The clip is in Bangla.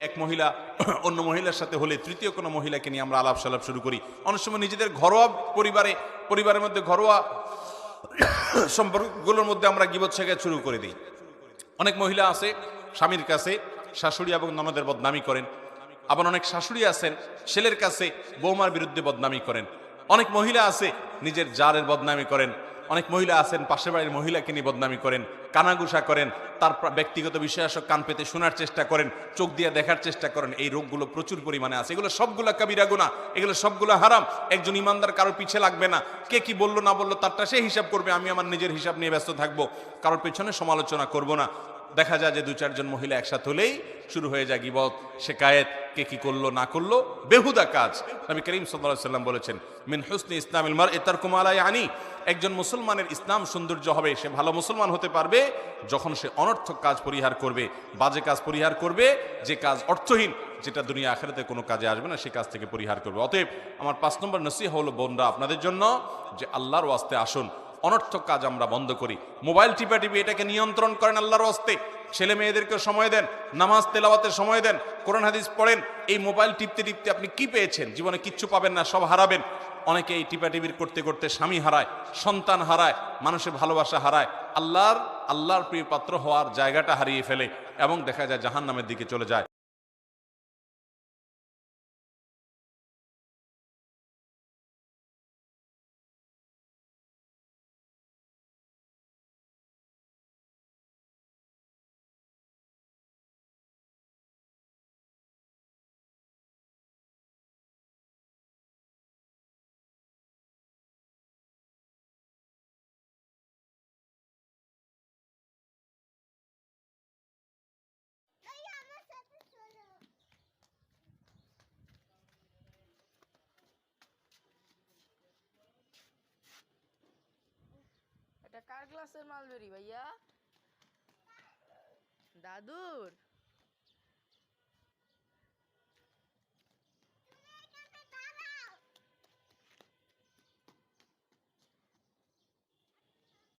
এক মহিলা অন্য মহিলার সাথে হলে তৃতীয় কোনো মহিলাকে নিয়ে আমরা আলাপ সালাপ শুরু করি। অনেক সময় নিজেদের ঘরোয়া পরিবারের মধ্যে ঘরোয়া সম্পর্কগুলোর মধ্যে আমরা গীবত শেখায় শুরু করে দিই। অনেক মহিলা আছে স্বামীর কাছে শাশুড়ি এবং ননদের বদনামি করেন, আবার অনেক শাশুড়ি আছেন ছেলের কাছে বৌমার বিরুদ্ধে বদনামি করেন। অনেক মহিলা আছে নিজের জারের বদনামি করেন, অনেক মহিলা আছেন পাশের বাড়ির মহিলাকে নিয়ে বদনামি করেন, কানাঘুষা করেন, তার ব্যক্তিগত বিষয় সব কান পেতে শোনার চেষ্টা করেন, চোখ দিয়ে দেখার চেষ্টা করেন। এই রোগগুলো প্রচুর পরিমাণে আছে। এগুলো সবগুলো কাবিরা গুনাহ, এগুলো সবগুলো হারাম। একজন ইমানদার কারোর পিছে লাগবে না। কে কি বললো না বললো তারটা সে হিসাব করবে, আমি আমার নিজের হিসাব নিয়ে ব্যস্ত থাকবো, কারোর পেছনে সমালোচনা করব না। দেখা যায় যে দু চারজন মহিলা একসাথে হলেই শুরু হয়ে যায় গীবত, শিকায়েত, কে কি করলো না করলো, বেহুদা কাজ। নবী করিম সাল্লাল্লাহু আলাইহি সাল্লাম বলেছেন, মিন হুসনি ইসলামিল মারই তারকু মা লা ইয়ানি, একজন মুসলমানের ইসলাম সৌন্দর্য হবে, সে ভালো মুসলমান হতে পারবে যখন সে অনর্থক কাজ পরিহার করবে, বাজে কাজ পরিহার করবে, যে কাজ অর্থহীন, যেটা দুনিয়া আখিরাতে কোনো কাজে আসবে না, সে কাজ থেকে পরিহার করবে। অতএব আমার 5 নম্বর নসিহত হলো বোনরা আপনাদের জন্য, যে আল্লাহর ওয়াস্তে আসুন, অনর্থক কাজ আমরা বন্ধ করি। মোবাইল টিপি এটাকে নিয়ন্ত্রণ করেন আল্লাহর ওয়াস্তে। ছেলে মেয়েদেরকে সময় দেন, নামাজ তেলাওয়াতের সময় দেন, কোরআন হাদিস পড়েন। এই মোবাইল টিপতে টিপতে আপনি কি পেয়েছেন? জীবনে কিচ্ছু পাবেন না, সব হারাবেন। অনেকে এই টিপাটিপির করতে করতে স্বামী হারায়, সন্তান হারায়, মানুষের ভালোবাসা হারায়, আল্লাহর প্রিয় পাত্র হওয়ার জায়গাটা হারিয়ে ফেলে এবং দেখা যায় জাহান্নামের দিকে চলে যায়। এটা কার ক্লাসের মালবেরি ভাইয়া? দাদুর?